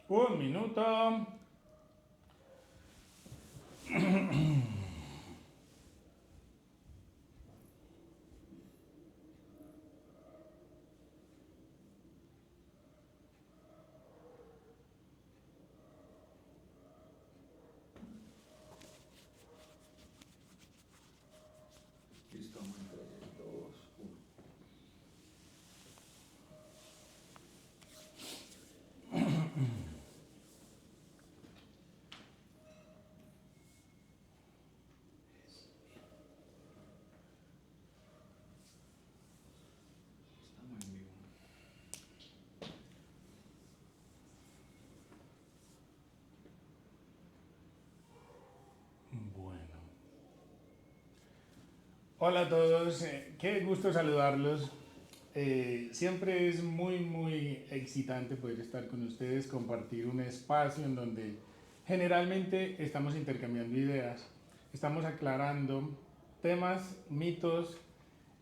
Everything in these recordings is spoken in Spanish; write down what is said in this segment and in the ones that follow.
Un minuto. Listo, 3, 2, 1. Estamos en vivo. Bueno. Hola a todos, qué gusto saludarlos. Siempre es muy excitante poder estar con ustedes, compartir un espacio en donde generalmente estamos intercambiando ideas, estamos aclarando temas, mitos,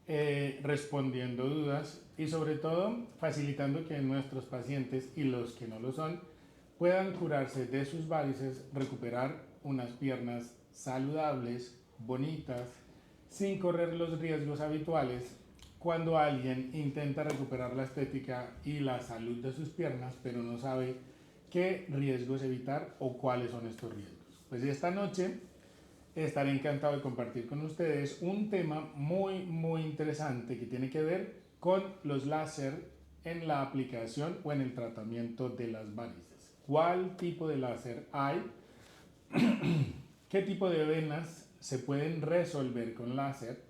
respondiendo dudas y sobre todo facilitando que nuestros pacientes y los que no lo son puedan curarse de sus varices, recuperar unas piernas saludables, bonitas, sin correr los riesgos habituales cuando alguien intenta recuperar la estética y la salud de sus piernas, pero no sabe qué riesgos evitar o cuáles son estos riesgos. Pues esta noche estaré encantado de compartir con ustedes un tema muy interesante que tiene que ver con los láser en la aplicación o en el tratamiento de las varices. ¿Cuál tipo de láser hay? ¿Qué tipo de venas se pueden resolver con láser?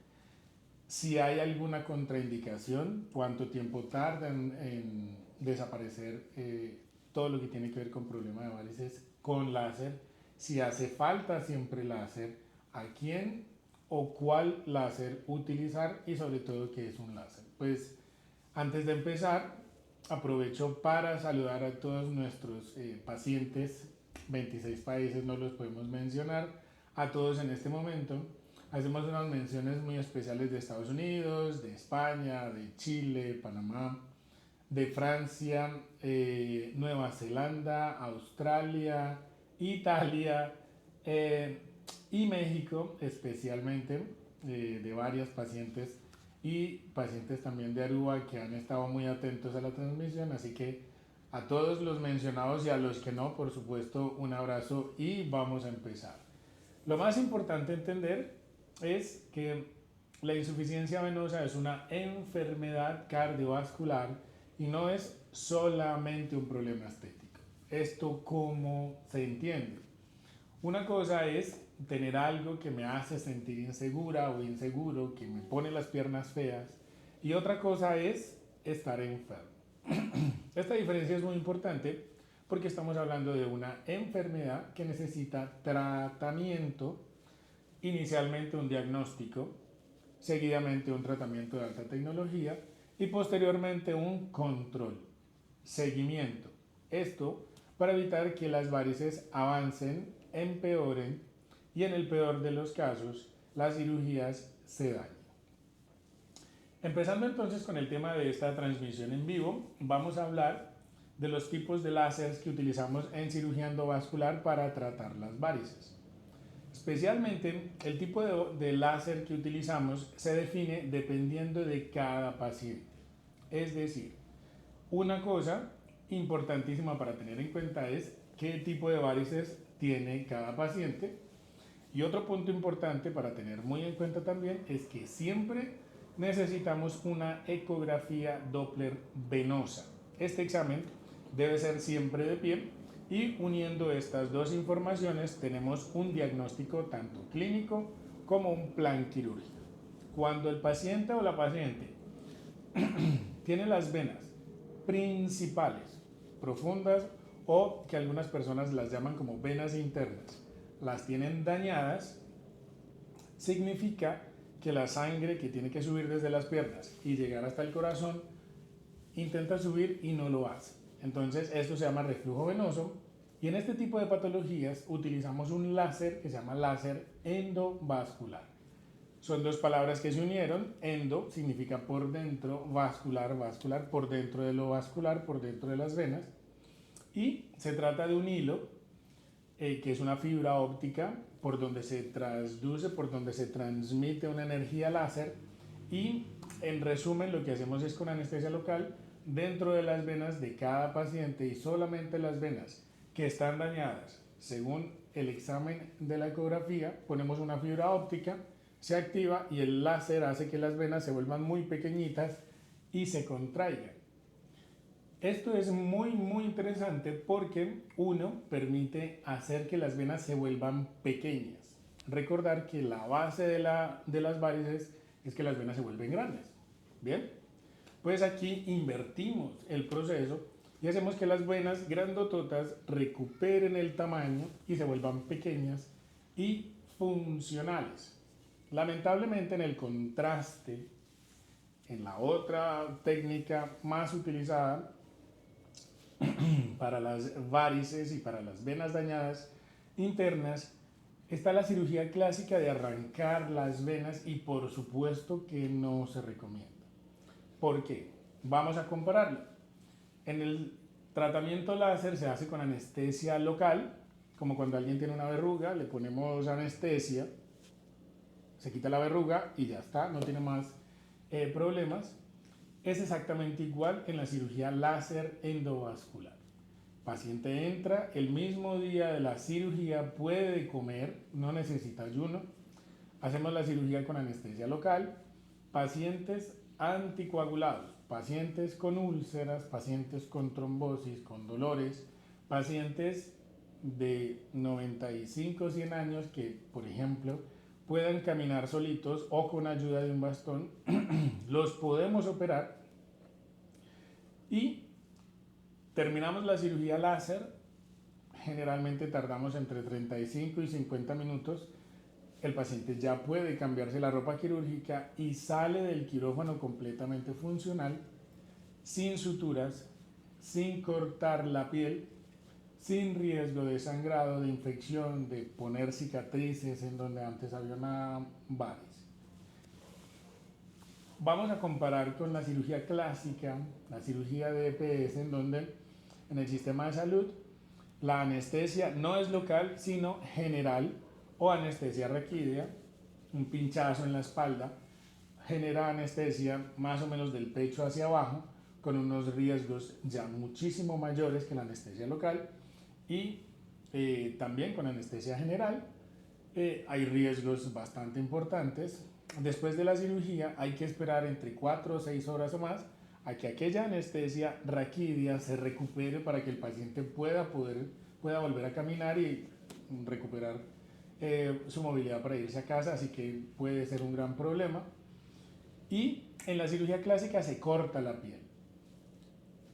Si hay alguna contraindicación, cuánto tiempo tarda en desaparecer todo lo que tiene que ver con problemas de varices con láser, si hace falta siempre láser, a quién o cuál láser utilizar y sobre todo qué es un láser. Pues antes de empezar, aprovecho para saludar a todos nuestros pacientes, 26 países no los podemos mencionar, a todos en este momento. Hacemos unas menciones muy especiales de Estados Unidos, de España, de Chile, Panamá, de Francia, Nueva Zelanda, Australia, Italia y México especialmente, de varias pacientes y pacientes también de Aruba que han estado muy atentos a la transmisión, así que a todos los mencionados y a los que no, por supuesto, un abrazo y vamos a empezar. Lo más importante entender es que la insuficiencia venosa es una enfermedad cardiovascular y no es solamente un problema estético. ¿Esto cómo se entiende? Una cosa es tener algo que me hace sentir insegura o inseguro, que me pone las piernas feas, y otra cosa es estar enfermo. Esta diferencia es muy importante porque estamos hablando de una enfermedad que necesita tratamiento, inicialmente un diagnóstico, seguidamente un tratamiento de alta tecnología y posteriormente un control, seguimiento. Esto para evitar que las varices avancen, empeoren y en el peor de los casos las cirugías se dañen. Empezando entonces con el tema de esta transmisión en vivo, vamos a hablar de los tipos de láseres que utilizamos en cirugía endovascular para tratar las varices. Especialmente el tipo de láser que utilizamos se define dependiendo de cada paciente. Es decir, una cosa importantísima para tener en cuenta es qué tipo de varices tiene cada paciente. Y otro punto importante para tener muy en cuenta también es que siempre necesitamos una ecografía Doppler venosa. Este examen debe ser siempre de pie y uniendo estas dos informaciones tenemos un diagnóstico tanto clínico como un plan quirúrgico. Cuando el paciente o la paciente tiene las venas principales, profundas o que algunas personas las llaman como venas internas, las tienen dañadas, significa que la sangre que tiene que subir desde las piernas y llegar hasta el corazón intenta subir y no lo hace. Entonces esto se llama reflujo venoso y en este tipo de patologías utilizamos un láser que se llama láser endovascular. Son dos palabras que se unieron. Endo significa por dentro, vascular, vascular, por dentro de lo vascular, por dentro de las venas. Y se trata de un hilo que es una fibra óptica por donde se transduce, por donde se transmite una energía láser. Y en resumen, lo que hacemos es con anestesia local dentro de las venas de cada paciente, y solamente las venas que están dañadas según el examen de la ecografía, ponemos una fibra óptica, se activa y el láser hace que las venas se vuelvan muy pequeñitas y se contraigan. Esto es muy interesante porque uno permite hacer que las venas se vuelvan pequeñas. Recordar que la base de las varices es que las venas se vuelven grandes. Bien, pues aquí invertimos el proceso y hacemos que las venas grandototas recuperen el tamaño y se vuelvan pequeñas y funcionales. Lamentablemente, en el contraste, en la otra técnica más utilizada para las varices y para las venas dañadas internas, está la cirugía clásica de arrancar las venas, y por supuesto que no se recomienda. ¿Por qué? Vamos a compararlo. En el tratamiento láser se hace con anestesia local, como cuando alguien tiene una verruga, le ponemos anestesia, se quita la verruga y ya está, no tiene más problemas. Es exactamente igual en la cirugía láser endovascular. El paciente entra el mismo día de la cirugía, puede comer, no necesita ayuno. Hacemos la cirugía con anestesia local. Pacientes anticoagulados, pacientes con úlceras, pacientes con trombosis, con dolores, pacientes de 95 100 años que, por ejemplo, puedan caminar solitos o con ayuda de un bastón, los podemos operar y terminamos la cirugía láser. Generalmente tardamos entre 35 y 50 minutos. El paciente ya puede cambiarse la ropa quirúrgica y sale del quirófano completamente funcional, sin suturas, sin cortar la piel, sin riesgo de sangrado, de infección, de poner cicatrices en donde antes había una variz. Vamos a comparar con la cirugía clásica, la cirugía de EPS, en donde en el sistema de salud la anestesia no es local, sino general, o anestesia raquídea, un pinchazo en la espalda, genera anestesia más o menos del pecho hacia abajo, con unos riesgos ya muchísimo mayores que la anestesia local. Y también con anestesia general hay riesgos bastante importantes. Después de la cirugía hay que esperar entre 4 o 6 horas o más a que aquella anestesia raquídea se recupere para que el paciente pueda volver a caminar y recuperar su movilidad para irse a casa, así que puede ser un gran problema. Y en la cirugía clásica se corta la piel.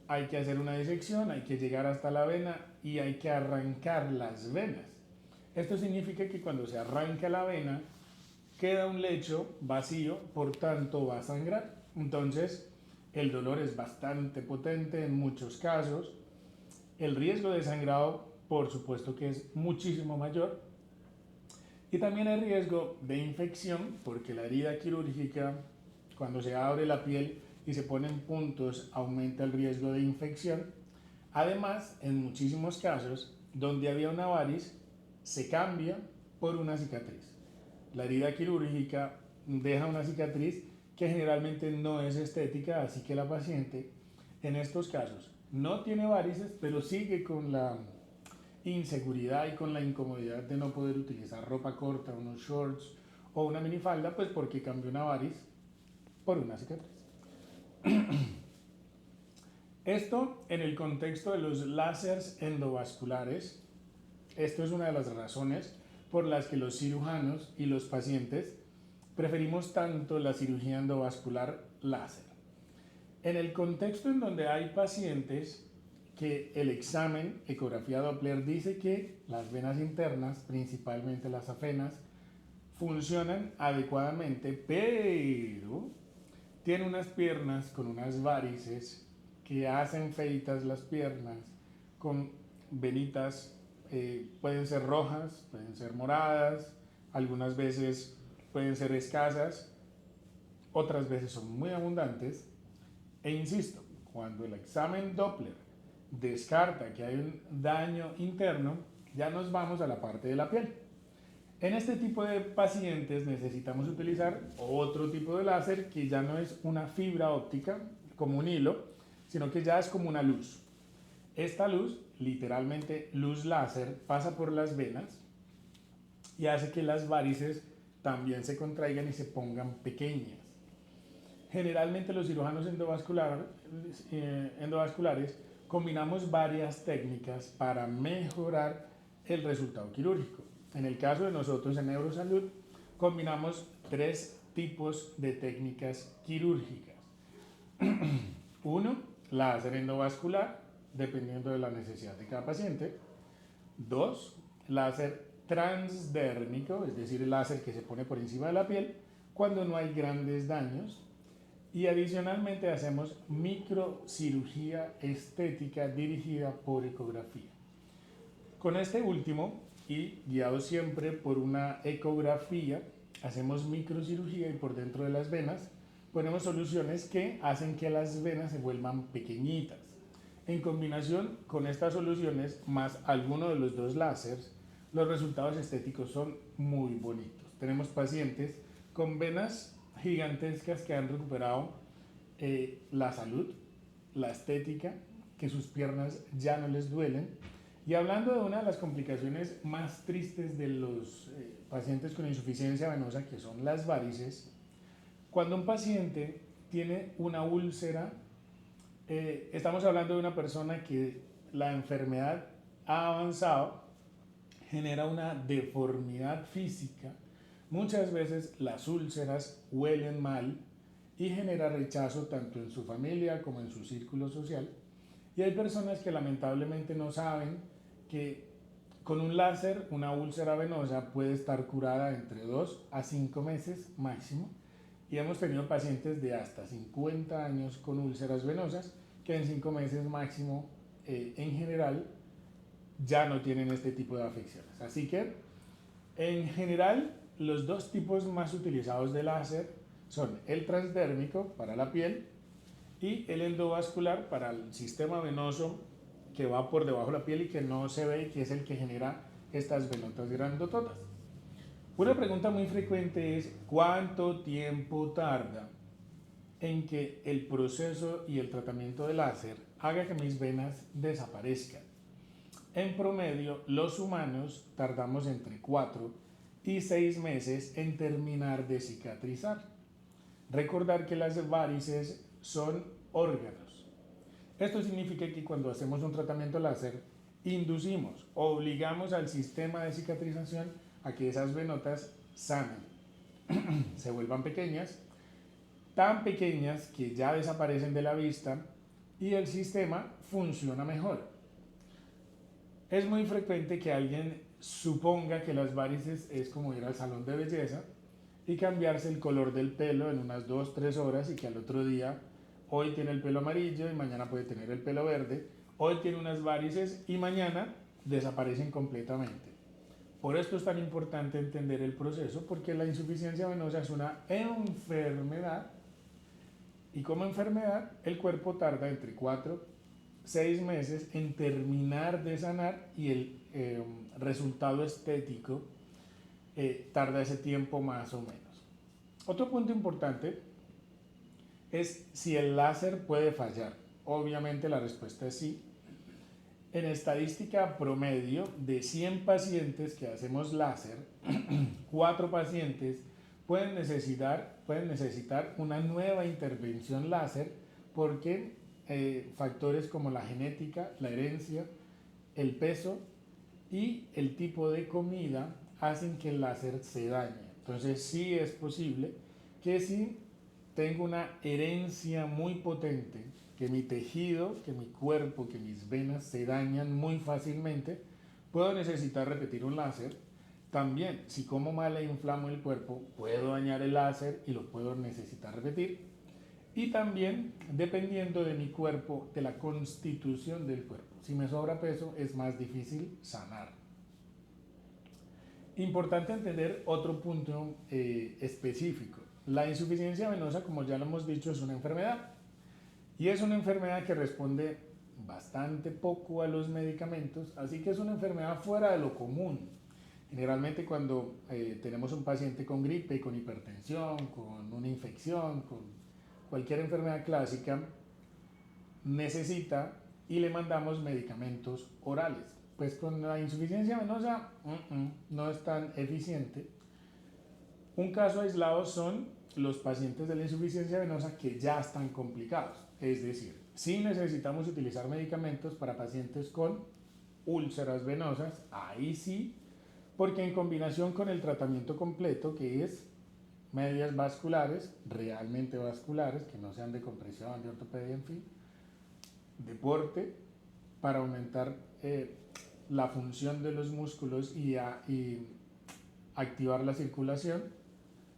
Hay que hacer una disección, hay que llegar hasta la vena y hay que arrancar las venas. Esto significa que cuando se arranca la vena queda un lecho vacío, por tanto va a sangrar. Entonces el dolor es bastante potente en muchos casos. El riesgo de sangrado, por supuesto que es muchísimo mayor. Y también hay riesgo de infección, porque la herida quirúrgica, cuando se abre la piel y se ponen puntos, aumenta el riesgo de infección. Además, en muchísimos casos, donde había una variz, se cambia por una cicatriz. La herida quirúrgica deja una cicatriz que generalmente no es estética, así que la paciente, en estos casos, no tiene varices, pero sigue con la inseguridad y con la incomodidad de no poder utilizar ropa corta, unos shorts o una minifalda, pues porque cambió una variz por una cicatriz. Esto en el contexto de los láseres endovasculares. Esto es una de las razones por las que los cirujanos y los pacientes preferimos tanto la cirugía endovascular láser. En el contexto en donde hay pacientes que el examen ecografía Doppler dice que las venas internas, principalmente las afenas, funcionan adecuadamente, pero tiene unas piernas con unas varices que hacen feitas las piernas, con venitas, pueden ser rojas, pueden ser moradas, algunas veces pueden ser escasas, otras veces son muy abundantes. E insisto, cuando el examen Doppler descarta que hay un daño interno, ya nos vamos a la parte de la piel. En este tipo de pacientes necesitamos utilizar otro tipo de láser que ya no es una fibra óptica como un hilo, sino que ya es como una luz. Esta luz, literalmente luz láser, pasa por las venas y hace que las varices también se contraigan y se pongan pequeñas. Generalmente los cirujanos endovasculares combinamos varias técnicas para mejorar el resultado quirúrgico. En el caso de nosotros en Neurosalud, combinamos 3 tipos de técnicas quirúrgicas. Uno, láser endovascular, dependiendo de la necesidad de cada paciente. 2, láser transdérmico, es decir, el láser que se pone por encima de la piel cuando no hay grandes daños. Y adicionalmente hacemos microcirugía estética dirigida por ecografía. Con este último, y guiado siempre por una ecografía, hacemos microcirugía y por dentro de las venas ponemos soluciones que hacen que las venas se vuelvan pequeñitas. En combinación con estas soluciones, más alguno de los 2 láseres, los resultados estéticos son muy bonitos. Tenemos pacientes con venas gigantescas que han recuperado la salud, la estética, que sus piernas ya no les duelen. Y hablando de una de las complicaciones más tristes de los pacientes con insuficiencia venosa, que son las varices, cuando un paciente tiene una úlcera, estamos hablando de una persona que la enfermedad ha avanzado, genera una deformidad física. Muchas veces las úlceras huelen mal y genera rechazo tanto en su familia como en su círculo social. Y hay personas que lamentablemente no saben que con un láser una úlcera venosa puede estar curada entre 2 a 5 meses máximo. Y hemos tenido pacientes de hasta 50 años con úlceras venosas que en 5 meses máximo en general ya no tienen este tipo de afecciones. Así que en general los 2 tipos más utilizados de láser son el transdérmico para la piel y el endovascular para el sistema venoso que va por debajo de la piel y que no se ve, que es el que genera estas venotas grandototas. Una pregunta muy frecuente es ¿cuánto tiempo tarda en que el proceso y el tratamiento de láser haga que mis venas desaparezcan? En promedio, los humanos tardamos entre 4 y 6 meses en terminar de cicatrizar. Recordar que las varices son órganos. Esto significa que cuando hacemos un tratamiento láser, inducimos, obligamos al sistema de cicatrización a que esas venotas sanen, se vuelvan pequeñas, tan pequeñas que ya desaparecen de la vista y el sistema funciona mejor. Es muy frecuente que alguien suponga que las varices es como ir al salón de belleza y cambiarse el color del pelo en unas 2-3 horas y que al otro día hoy tiene el pelo amarillo y mañana puede tener el pelo verde, hoy tiene unas varices y mañana desaparecen completamente. Por esto es tan importante entender el proceso, porque la insuficiencia venosa es una enfermedad y como enfermedad el cuerpo tarda entre 4-6 meses en terminar de sanar y el resultado estético tarda ese tiempo más o menos. Otro punto importante es si el láser puede fallar. Obviamente la respuesta es sí. En estadística promedio de 100 pacientes que hacemos láser, 4 pacientes pueden necesitar una nueva intervención láser porque factores como la genética, la herencia, el peso y el tipo de comida hacen que el láser se dañe. Entonces sí es posible que si tengo una herencia muy potente, que mi tejido, que mi cuerpo, que mis venas se dañan muy fácilmente, puedo necesitar repetir un láser. También, si como mal e inflamo el cuerpo, puedo dañar el láser y lo puedo necesitar repetir. Y también, dependiendo de mi cuerpo, de la constitución del cuerpo. Si me sobra peso, es más difícil sanar. Importante entender otro punto específico. La insuficiencia venosa, como ya lo hemos dicho, es una enfermedad. Y es una enfermedad que responde bastante poco a los medicamentos, así que es una enfermedad fuera de lo común. Generalmente cuando tenemos un paciente con gripe, con hipertensión, con una infección, con cualquier enfermedad clásica, necesita y le mandamos medicamentos orales. Pues con la insuficiencia venosa no es tan eficiente. Un caso aislado son los pacientes de la insuficiencia venosa que ya están complicados. Es decir, si necesitamos utilizar medicamentos para pacientes con úlceras venosas, ahí sí, porque en combinación con el tratamiento completo, que es medias vasculares, realmente vasculares, que no sean de compresión, de ortopedia, en fin, deporte, para aumentar la función de los músculos y activar la circulación,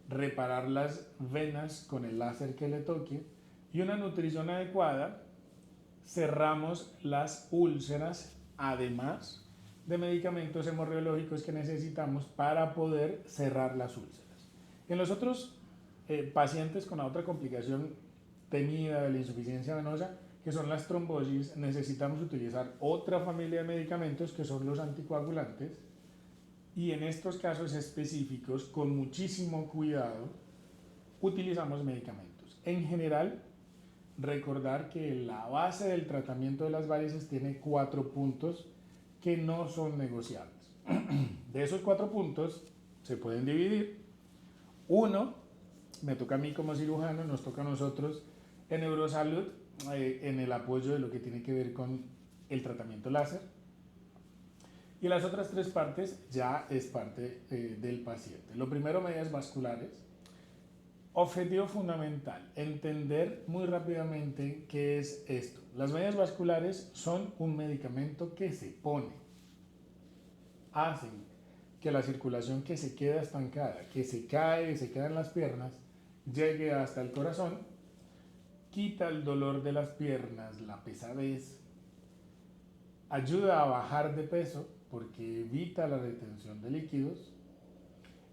reparar las venas con el láser que le toque y una nutrición adecuada, cerramos las úlceras, además de medicamentos hemorreológicos que necesitamos para poder cerrar las úlceras. En los otros pacientes con la otra complicación temida de la insuficiencia venosa, que son las trombosis, necesitamos utilizar otra familia de medicamentos que son los anticoagulantes, y en estos casos específicos, con muchísimo cuidado, utilizamos medicamentos. En general, recordar que la base del tratamiento de las varices tiene 4 puntos que no son negociables. De esos 4 puntos se pueden dividir. Uno, me toca a mí como cirujano, nos toca a nosotros en Neurosalud, en el apoyo de lo que tiene que ver con el tratamiento láser. Y las otras 3 partes ya es parte del paciente. Lo primero, medias vasculares. Objetivo fundamental, entender muy rápidamente qué es esto. Las medias vasculares son un medicamento que se pone. Hacen que la circulación que se queda estancada, que se queda en las piernas, llegue hasta el corazón, quita el dolor de las piernas, la pesadez, ayuda a bajar de peso porque evita la retención de líquidos,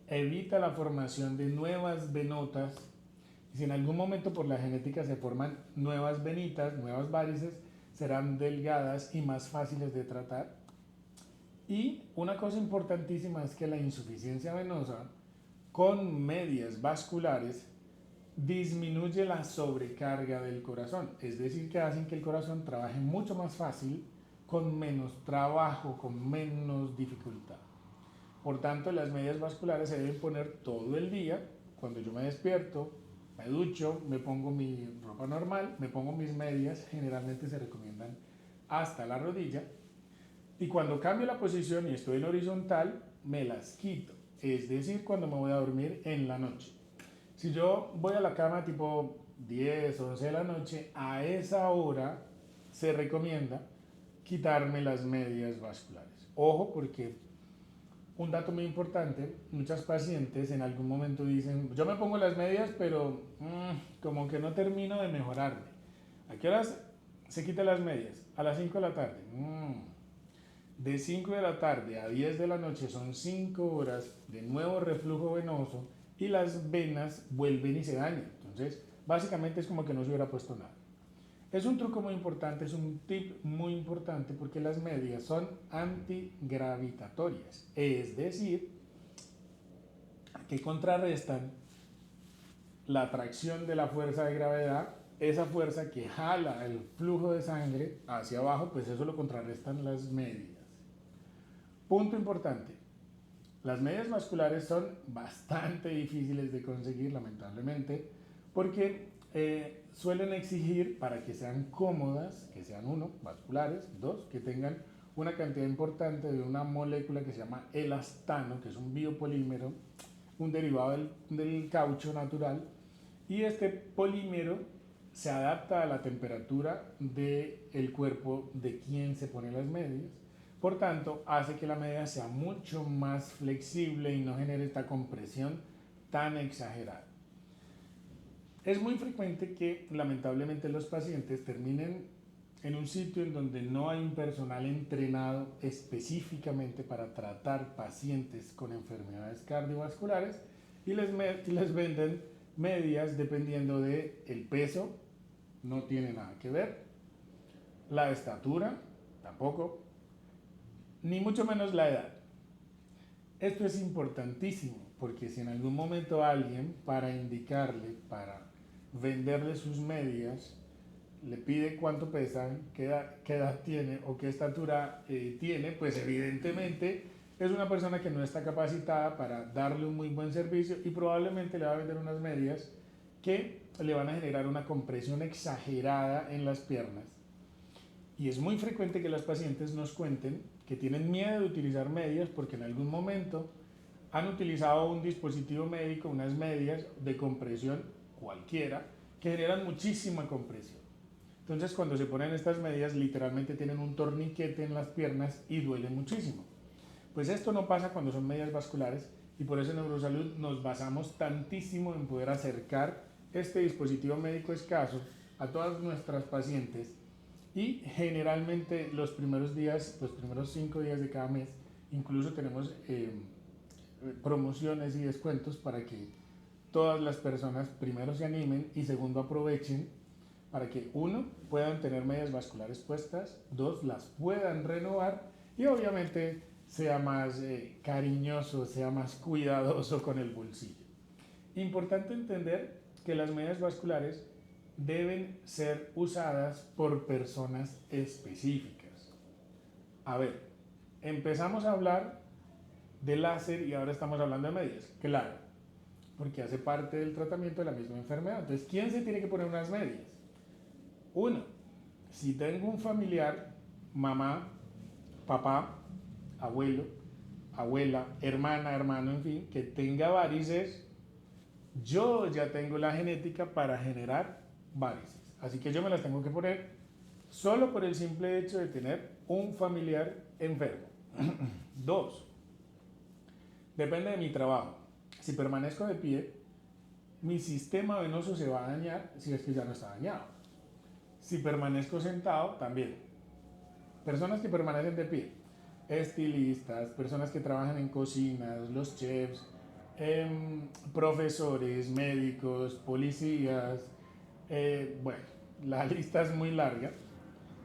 evita la formación de nuevas venotas. Y si en algún momento por la genética se forman nuevas venitas, nuevas varices, serán delgadas y más fáciles de tratar. Y una cosa importantísima es que la insuficiencia venosa con medias vasculares disminuye la sobrecarga del corazón, es decir, que hacen que el corazón trabaje mucho más fácil, con menos trabajo, con menos dificultad. Por tanto, las medias vasculares se deben poner todo el día. Cuando yo me despierto, me ducho, me pongo mi ropa normal, me pongo mis medias, generalmente se recomiendan hasta la rodilla, y cuando cambio la posición y estoy en horizontal, me las quito, es decir, cuando me voy a dormir en la noche. Si yo voy a la cama tipo 10, 11 de la noche, a esa hora se recomienda quitarme las medias vasculares. Ojo, porque un dato muy importante, muchas pacientes en algún momento dicen, yo me pongo las medias, pero como que no termino de mejorarme. ¿A qué horas se quitan las medias? A las 5 de la tarde. De 5 de la tarde a 10 de la noche son 5 horas de nuevo reflujo venoso y las venas vuelven y se dañan. Entonces, básicamente es como que no se hubiera puesto nada. Es un truco muy importante, es un tip muy importante porque las medias son antigravitatorias, es decir, que contrarrestan la atracción de la fuerza de gravedad, esa fuerza que jala el flujo de sangre hacia abajo, pues eso lo contrarrestan las medias. Punto importante, las medias vasculares son bastante difíciles de conseguir, lamentablemente, porque suelen exigir, para que sean cómodas, que sean vasculares, 2, que tengan una cantidad importante de una molécula que se llama elastano, que es un biopolímero, un derivado del caucho natural, y este polímero se adapta a la temperatura del cuerpo de quien se pone las medias. Por tanto, hace que la media sea mucho más flexible y no genere esta compresión tan exagerada. Es muy frecuente que lamentablemente los pacientes terminen en un sitio en donde no hay un personal entrenado específicamente para tratar pacientes con enfermedades cardiovasculares y les venden medias dependiendo del peso, no tiene nada que ver, La estatura, tampoco, ni mucho menos la edad. Esto es importantísimo porque si en algún momento alguien, para indicarle, para venderle sus medias, le pide cuánto pesan, qué edad tiene o qué estatura tiene, pues evidentemente es una persona que no está capacitada para darle un muy buen servicio y probablemente le va a vender unas medias que le van a generar una compresión exagerada en las piernas. Y es muy frecuente que las pacientes nos cuenten que tienen miedo de utilizar medias porque en algún momento han utilizado un dispositivo médico, unas medias de compresión cualquiera, que generan muchísima compresión. Entonces cuando se ponen estas medias literalmente tienen un torniquete en las piernas y duele muchísimo. Pues esto no pasa cuando son medias vasculares y por eso en Neurosalud nos basamos tantísimo en poder acercar este dispositivo médico escaso a todas nuestras pacientes y generalmente los primeros días, los primeros 5 días de cada mes, incluso tenemos promociones y descuentos para que todas las personas primero se animen y segundo aprovechen para que uno, puedan tener medias vasculares puestas, dos, las puedan renovar y obviamente sea más cariñoso, sea más cuidadoso con el bolsillo. Importante entender que las medias vasculares deben ser usadas por personas específicas. A ver, empezamos a hablar de láser y ahora estamos hablando de medias. Claro, porque hace parte del tratamiento de la misma enfermedad. Entonces, ¿quién se tiene que poner unas medias? Uno, si tengo un familiar, mamá, papá, abuelo, abuela, hermana, hermano, en fin, que tenga varices, yo ya tengo la genética para generar varices. Así que yo me las tengo que poner solo por el simple hecho de tener un familiar enfermo. Dos, depende de mi trabajo. Si permanezco de pie, mi sistema venoso se va a dañar si es que ya no está dañado. Si permanezco sentado, también. Personas que permanecen de pie, estilistas, personas que trabajan en cocinas, los chefs, profesores, médicos, policías, bueno, la lista es muy larga.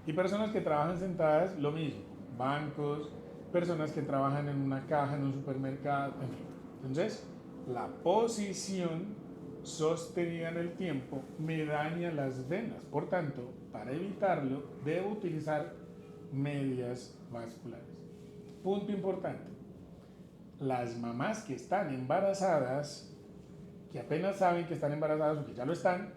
Y personas que trabajan sentadas, lo mismo, bancos, personas que trabajan en una caja, en un supermercado, en fin. Entonces, la posición sostenida en el tiempo me daña las venas. Por tanto, para evitarlo, debo utilizar medias vasculares. Punto importante. Las mamás que están embarazadas, que apenas saben que están embarazadas o que ya lo están,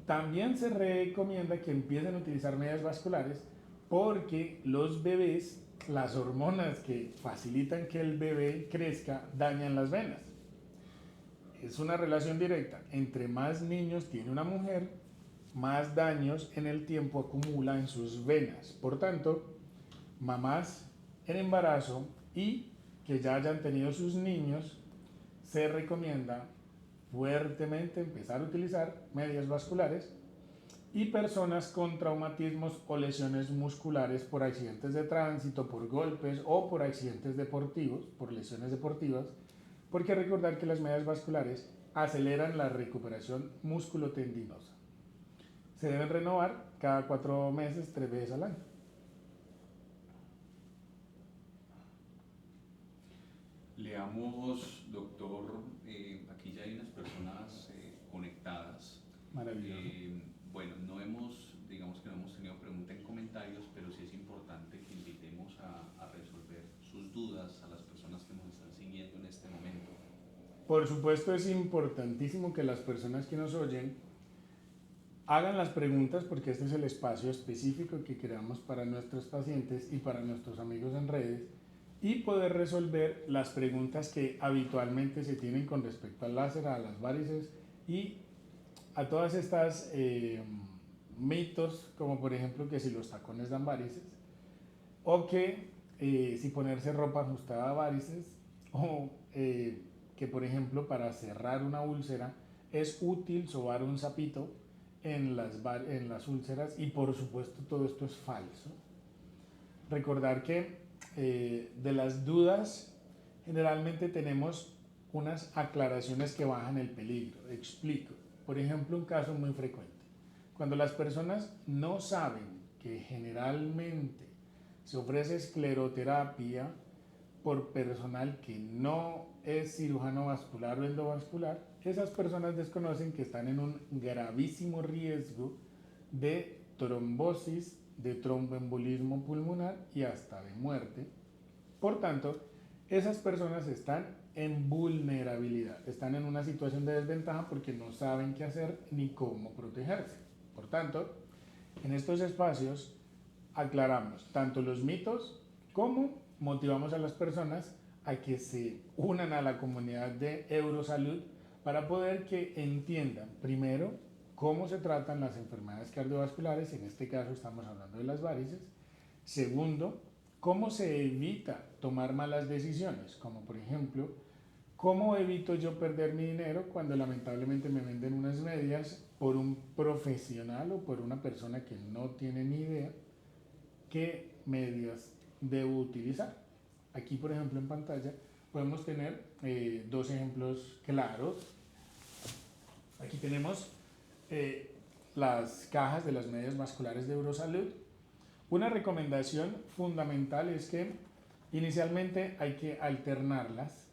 también se recomienda que empiecen a utilizar medias vasculares porque los bebés, las hormonas que facilitan que el bebé crezca, dañan las venas. Es una relación directa. Entre más niños tiene una mujer, más daños en el tiempo acumula en sus venas. Por tanto, mamás en embarazo y que ya hayan tenido sus niños, se recomienda fuertemente empezar a utilizar medias vasculares y personas con traumatismos o lesiones musculares por accidentes de tránsito, por golpes o por accidentes deportivos, por lesiones deportivas, porque recordar que las medias vasculares aceleran la recuperación musculotendinosa. Se deben renovar cada 4 meses, 3 veces al año. Leamos, doctor, aquí ya hay unas personas conectadas. Maravilloso. Bueno, digamos que no hemos tenido preguntas en comentarios, pero sí es importante que invitemos a resolver sus dudas a las personas que nos están siguiendo en este momento. Por supuesto es importantísimo que las personas que nos oyen hagan las preguntas porque este es el espacio específico que creamos para nuestros pacientes y para nuestros amigos en redes y poder resolver las preguntas que habitualmente se tienen con respecto al láser, a las varices y a todas estas mitos como por ejemplo que si los tacones dan varices o que si ponerse ropa ajustada da varices o que por ejemplo para cerrar una úlcera es útil sobar un sapito en las úlceras y por supuesto todo esto es falso. Recordar que de las dudas generalmente tenemos unas aclaraciones que bajan el peligro. Explico. Por ejemplo, un caso muy frecuente. Cuando las personas no saben que generalmente se ofrece escleroterapia por personal que no es cirujano vascular o endovascular, esas personas desconocen que están en un gravísimo riesgo de trombosis, de tromboembolismo pulmonar y hasta de muerte. Por tanto, esas personas están en vulnerabilidad, están en una situación de desventaja porque no saben qué hacer ni cómo protegerse. Por tanto, en estos espacios aclaramos tanto los mitos como motivamos a las personas a que se unan a la comunidad de Eurosalud para poder que entiendan primero cómo se tratan las enfermedades cardiovasculares, en este caso estamos hablando de las varices. Segundo, cómo se evita tomar malas decisiones, como por ejemplo, cómo evito yo perder mi dinero cuando lamentablemente me venden unas medias por un profesional o por una persona que no tiene ni idea qué medias debo utilizar. Aquí, por ejemplo, en pantalla podemos tener dos ejemplos claros. Aquí tenemos las cajas de las medias vasculares de Eurosalud. Una recomendación fundamental es que inicialmente hay que alternarlas.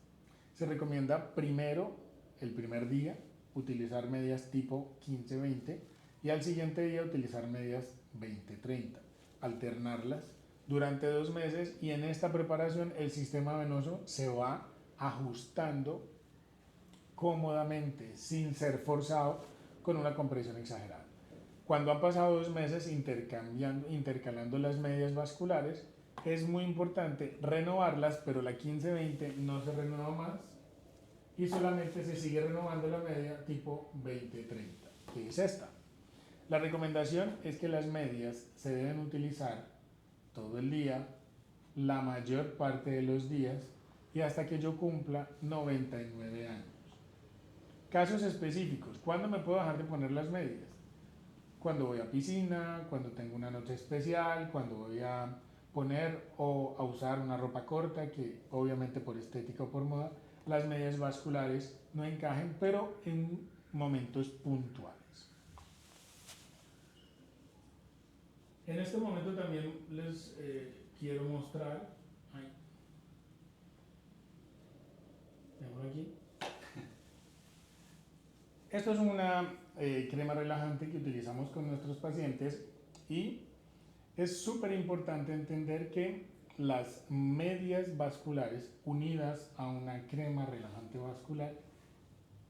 Se recomienda primero, el primer día, utilizar medias tipo 15-20 y al siguiente día utilizar medias 20-30. Alternarlas durante 2 meses y en esta preparación el sistema venoso se va ajustando cómodamente, sin ser forzado, con una compresión exagerada. Cuando han pasado 2 meses intercalando las medias vasculares, es muy importante renovarlas, pero la 15-20 no se renueva más y solamente se sigue renovando la media tipo 20-30, que es esta. La recomendación es que las medias se deben utilizar todo el día, la mayor parte de los días y hasta que yo cumpla 99 años. Casos específicos. ¿Cuándo me puedo dejar de poner las medias? Cuando voy a piscina, cuando tengo una noche especial, cuando voy a poner o a usar una ropa corta, que obviamente por estética o por moda, las medias vasculares no encajen, pero en momentos puntuales. En este momento también les quiero mostrar, aquí. Esto es una crema relajante que utilizamos con nuestros pacientes y es súper importante entender que las medias vasculares unidas a una crema relajante vascular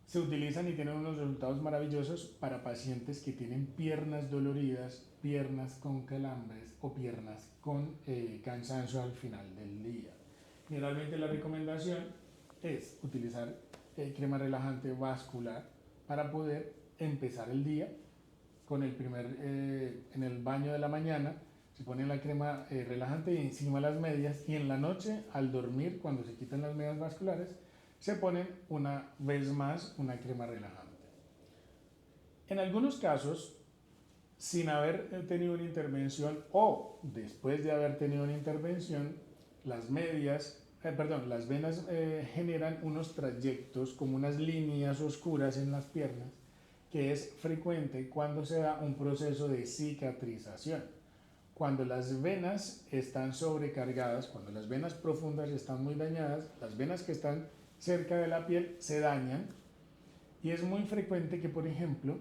se utilizan y tienen unos resultados maravillosos para pacientes que tienen piernas doloridas, piernas con calambres o piernas con cansancio al final del día. Generalmente la recomendación es utilizar crema relajante vascular para poder empezar el día con el en el baño de la mañana se pone la crema relajante y encima las medias y en la noche al dormir cuando se quitan las medias vasculares se ponen una vez más una crema relajante. En algunos casos, sin haber tenido una intervención o después de haber tenido una intervención, las venas generan unos trayectos como unas líneas oscuras en las piernas que es frecuente cuando se da un proceso de cicatrización. Cuando las venas están sobrecargadas, cuando las venas profundas están muy dañadas, las venas que están cerca de la piel se dañan y es muy frecuente que, por ejemplo,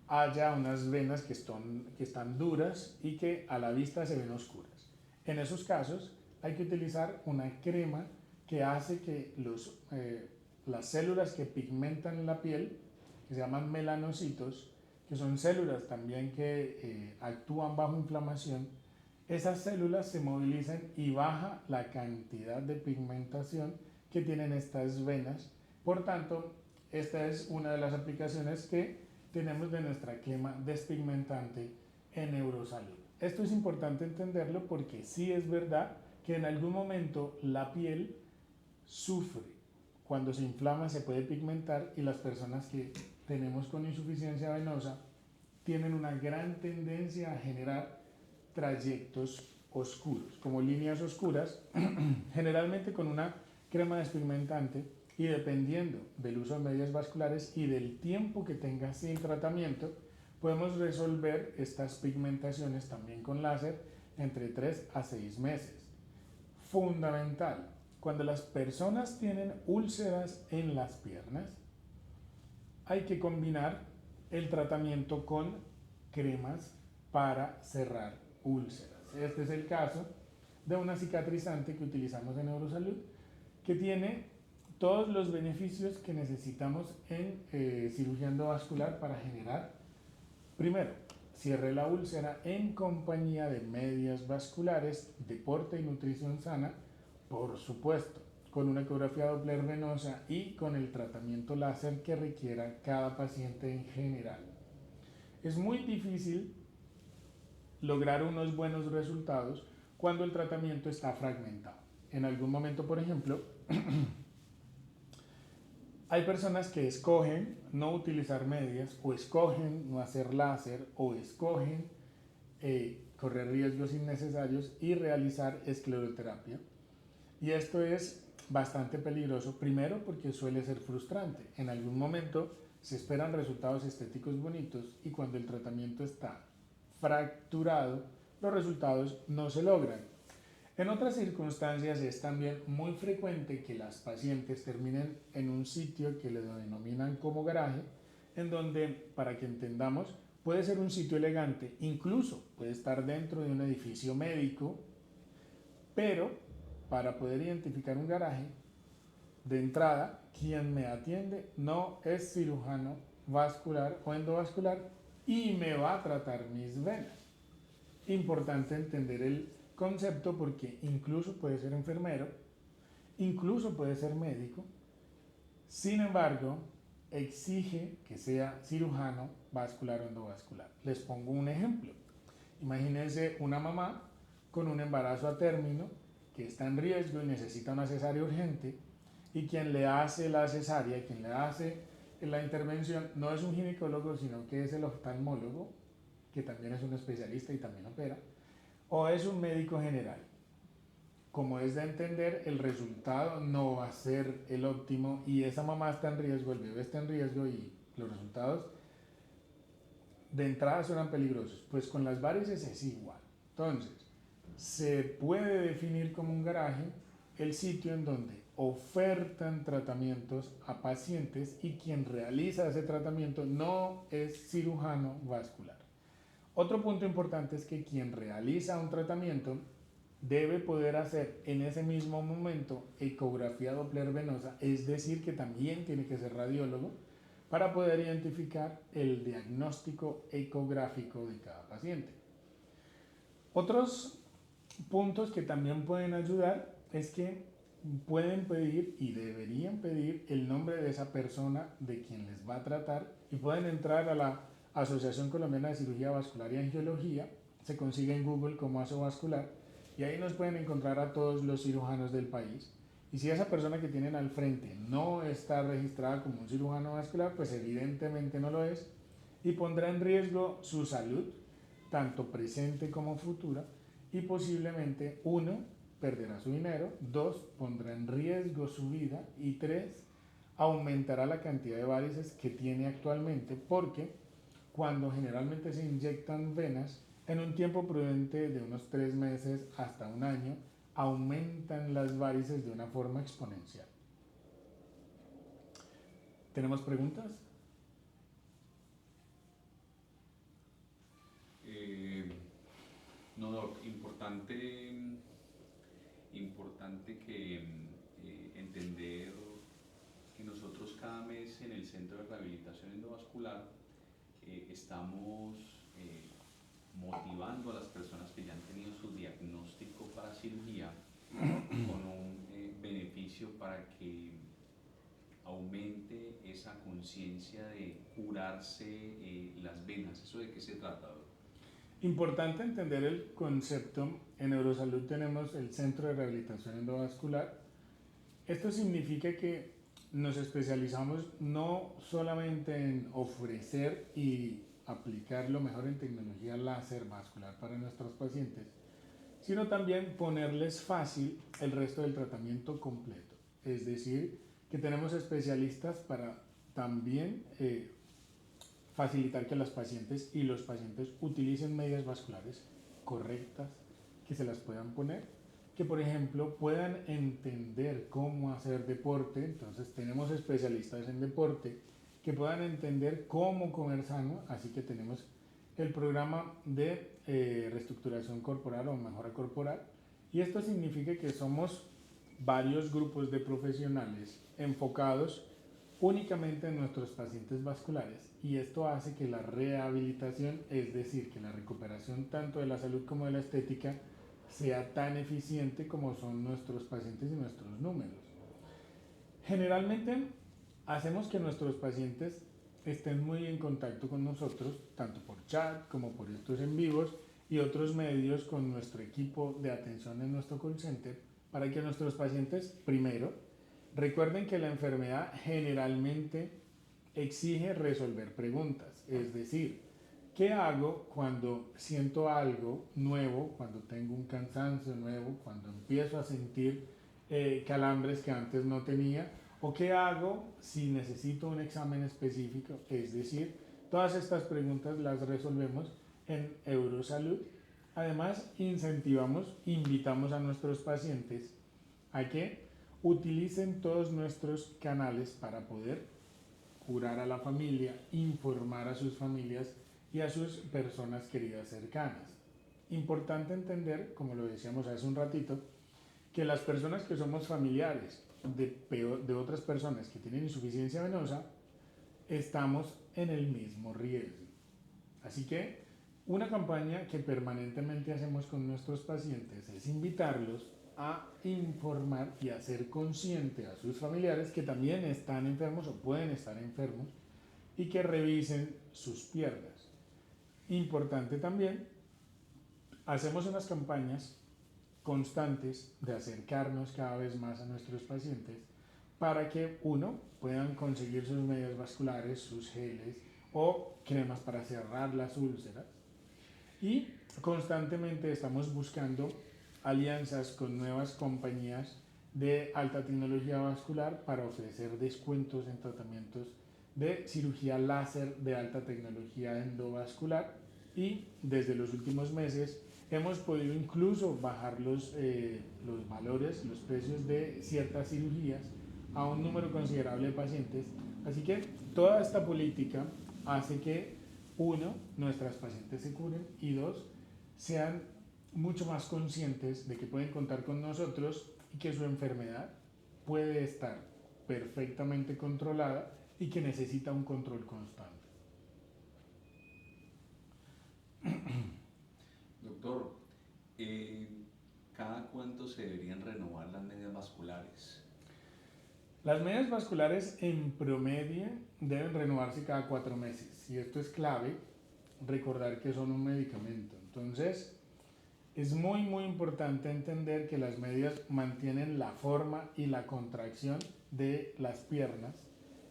haya unas venas que están duras y que a la vista se ven oscuras. En esos casos hay que utilizar una crema que hace que las células que pigmentan la piel, que se llaman melanocitos, que son células también que actúan bajo inflamación, esas células se movilizan y baja la cantidad de pigmentación que tienen estas venas. Por tanto, esta es una de las aplicaciones que tenemos de nuestra crema despigmentante en Eurosalud. Esto es importante entenderlo porque sí es verdad que en algún momento la piel sufre. Cuando se inflama se puede pigmentar y las personas que tenemos con insuficiencia venosa tienen una gran tendencia a generar trayectos oscuros, como líneas oscuras, generalmente con una crema despigmentante y dependiendo del uso de medias vasculares y del tiempo que tenga sin tratamiento, podemos resolver estas pigmentaciones también con láser entre 3 a 6 meses. Fundamental, cuando las personas tienen úlceras en las piernas, hay que combinar el tratamiento con cremas para cerrar úlceras. Este es el caso de una cicatrizante que utilizamos en Neurosalud, que tiene todos los beneficios que necesitamos en cirugía endovascular para generar, primero, cierre la úlcera en compañía de medias vasculares, deporte y nutrición sana, por supuesto, con una ecografía Doppler venosa y con el tratamiento láser que requiera cada paciente en general. Es muy difícil lograr unos buenos resultados cuando el tratamiento está fragmentado. En algún momento, por ejemplo, hay personas que escogen no utilizar medias, o escogen no hacer láser, o escogen correr riesgos innecesarios y realizar escleroterapia. Y esto es bastante peligroso, primero porque suele ser frustrante. En algún momento se esperan resultados estéticos bonitos y cuando el tratamiento está fracturado, los resultados no se logran. En otras circunstancias es también muy frecuente que las pacientes terminen en un sitio que le denominan como garaje, en donde, para que entendamos, puede ser un sitio elegante, incluso puede estar dentro de un edificio médico, pero para poder identificar un garaje, de entrada, quien me atiende no es cirujano vascular o endovascular y me va a tratar mis venas. Importante entender el concepto porque incluso puede ser enfermero, incluso puede ser médico, sin embargo, exige que sea cirujano vascular o endovascular. Les pongo un ejemplo. Imagínense una mamá con un embarazo a término que está en riesgo y necesita una cesárea urgente, y quien le hace la cesárea, quien le hace la intervención, no es un ginecólogo, sino que es el oftalmólogo, que también es un especialista y también opera, o es un médico general. Como es de entender, el resultado no va a ser el óptimo y esa mamá está en riesgo, el bebé está en riesgo y los resultados de entrada suenan peligrosos. Pues con las varices es igual. Entonces, se puede definir como un garaje el sitio en donde ofertan tratamientos a pacientes y quien realiza ese tratamiento no es cirujano vascular. Otro punto importante es que quien realiza un tratamiento debe poder hacer en ese mismo momento ecografía Doppler venosa, es decir, que también tiene que ser radiólogo para poder identificar el diagnóstico ecográfico de cada paciente. Otros puntos que también pueden ayudar es que pueden pedir y deberían pedir el nombre de esa persona de quien les va a tratar y pueden entrar a la Asociación Colombiana de Cirugía Vascular y Angiología, se consigue en Google como ASOVascular y ahí nos pueden encontrar a todos los cirujanos del país. Y si esa persona que tienen al frente no está registrada como un cirujano vascular, pues evidentemente no lo es y pondrá en riesgo su salud, tanto presente como futura, y posiblemente, 1, perderá su dinero, 2, pondrá en riesgo su vida y 3, aumentará la cantidad de varices que tiene actualmente porque cuando generalmente se inyectan venas, en un tiempo prudente de unos 3 meses hasta un año, aumentan las varices de una forma exponencial. ¿Tenemos preguntas? No, Doc, importante que entender que nosotros cada mes en el Centro de Rehabilitación Endovascular estamos motivando a las personas que ya han tenido su diagnóstico para cirugía con un beneficio para que aumente esa conciencia de curarse las venas. ¿Eso de qué se trata, doctor? Importante entender el concepto. En Neurosalud tenemos el Centro de Rehabilitación Endovascular. Esto significa que nos especializamos no solamente en ofrecer y aplicar lo mejor en tecnología láser vascular para nuestros pacientes, sino también ponerles fácil el resto del tratamiento completo. Es decir, que tenemos especialistas para también facilitar que las pacientes y los pacientes utilicen medias vasculares correctas, que se las puedan poner, que por ejemplo puedan entender cómo hacer deporte. Entonces tenemos especialistas en deporte que puedan entender cómo comer sano, así que tenemos el programa de reestructuración corporal o mejora corporal, y esto significa que somos varios grupos de profesionales enfocados únicamente en nuestros pacientes vasculares, y esto hace que la rehabilitación, es decir, que la recuperación tanto de la salud como de la estética, sea tan eficiente como son nuestros pacientes y nuestros números. Generalmente hacemos que nuestros pacientes estén muy en contacto con nosotros, tanto por chat como por estos en vivos y otros medios con nuestro equipo de atención en nuestro call center, para que nuestros pacientes, primero, recuerden que la enfermedad generalmente exige resolver preguntas, es decir, ¿qué hago cuando siento algo nuevo, cuando tengo un cansancio nuevo, cuando empiezo a sentir calambres que antes no tenía? ¿O qué hago si necesito un examen específico? Es decir, todas estas preguntas las resolvemos en Eurosalud. Además, invitamos a nuestros pacientes a que utilicen todos nuestros canales para poder curar a la familia, informar a sus familias y a sus personas queridas cercanas. Importante entender, como lo decíamos hace un ratito, que las personas que somos familiares de otras personas que tienen insuficiencia venosa, estamos en el mismo riesgo. Así que una campaña que permanentemente hacemos con nuestros pacientes es invitarlos a informar y a hacer consciente a sus familiares que también están enfermos o pueden estar enfermos, y que revisen sus piernas. Importante también, hacemos unas campañas constantes de acercarnos cada vez más a nuestros pacientes para que puedan conseguir sus medias vasculares, sus geles o cremas para cerrar las úlceras, y constantemente estamos buscando alianzas con nuevas compañías de alta tecnología vascular para ofrecer descuentos en tratamientos de cirugía láser de alta tecnología endovascular, y desde los últimos meses hemos podido incluso bajar los valores, los precios de ciertas cirugías a un número considerable de pacientes. Así que toda esta política hace que, uno, nuestras pacientes se curen, y dos, sean mucho más conscientes de que pueden contar con nosotros y que su enfermedad puede estar perfectamente controlada y que necesita un control constante. Doctor, ¿cada cuánto se deberían renovar las medias vasculares? Las medias vasculares en promedio deben renovarse cada 4 meses, y esto es clave recordar que son un medicamento. Entonces, es muy importante entender que las medias mantienen la forma y la contracción de las piernas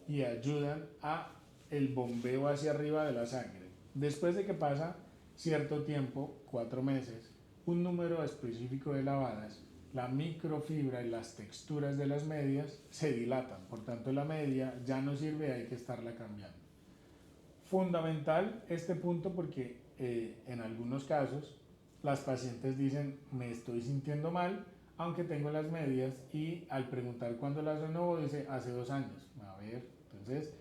y ayudan a el bombeo hacia arriba de la sangre. Después de que pasa cierto tiempo, 4 meses, un número específico de lavadas, la microfibra y las texturas de las medias se dilatan, por tanto la media ya no sirve, hay que estarla cambiando. Fundamental este punto porque en algunos casos las pacientes dicen: me estoy sintiendo mal aunque tengo las medias, y al preguntar cuándo las renovó dice: hace 2 años. A ver, entonces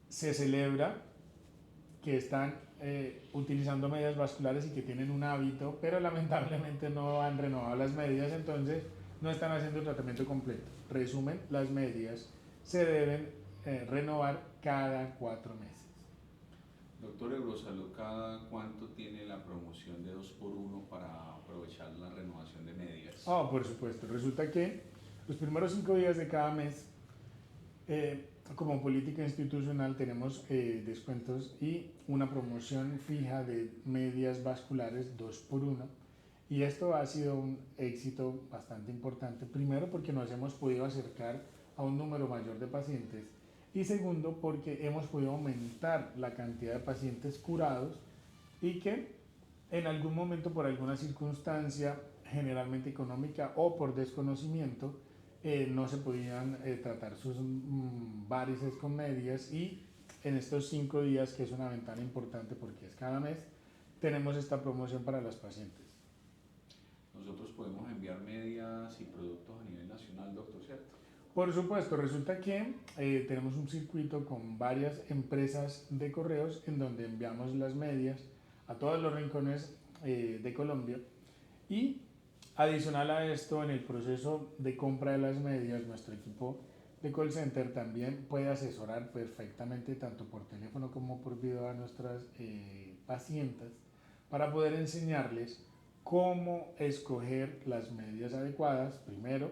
se celebra que están utilizando medias vasculares y que tienen un hábito, pero lamentablemente no han renovado las medias, entonces no están haciendo el tratamiento completo. Resumen, las medias se deben renovar cada 4 meses. Doctor, Eurosalud, ¿cada cuánto tiene la promoción de 2x1 para aprovechar la renovación de medias? Por supuesto. Resulta que los primeros 5 días de cada mes, como política institucional, tenemos descuentos y una promoción fija de medias vasculares 2x1. Y esto ha sido un éxito bastante importante. Primero, porque nos hemos podido acercar a un número mayor de pacientes. Y segundo, porque hemos podido aumentar la cantidad de pacientes curados y que en algún momento, por alguna circunstancia, generalmente económica o por desconocimiento, no se podían tratar sus varices con medias, y en estos 5 días, que es una ventana importante porque es cada mes, tenemos esta promoción para las pacientes. Nosotros podemos enviar medias y productos a nivel nacional, doctor, ¿cierto? Por supuesto, resulta que tenemos un circuito con varias empresas de correos en donde enviamos las medias a todos los rincones de Colombia, y adicional a esto, en el proceso de compra de las medias, nuestro equipo de call center también puede asesorar perfectamente tanto por teléfono como por video a nuestras pacientes para poder enseñarles cómo escoger las medias adecuadas primero,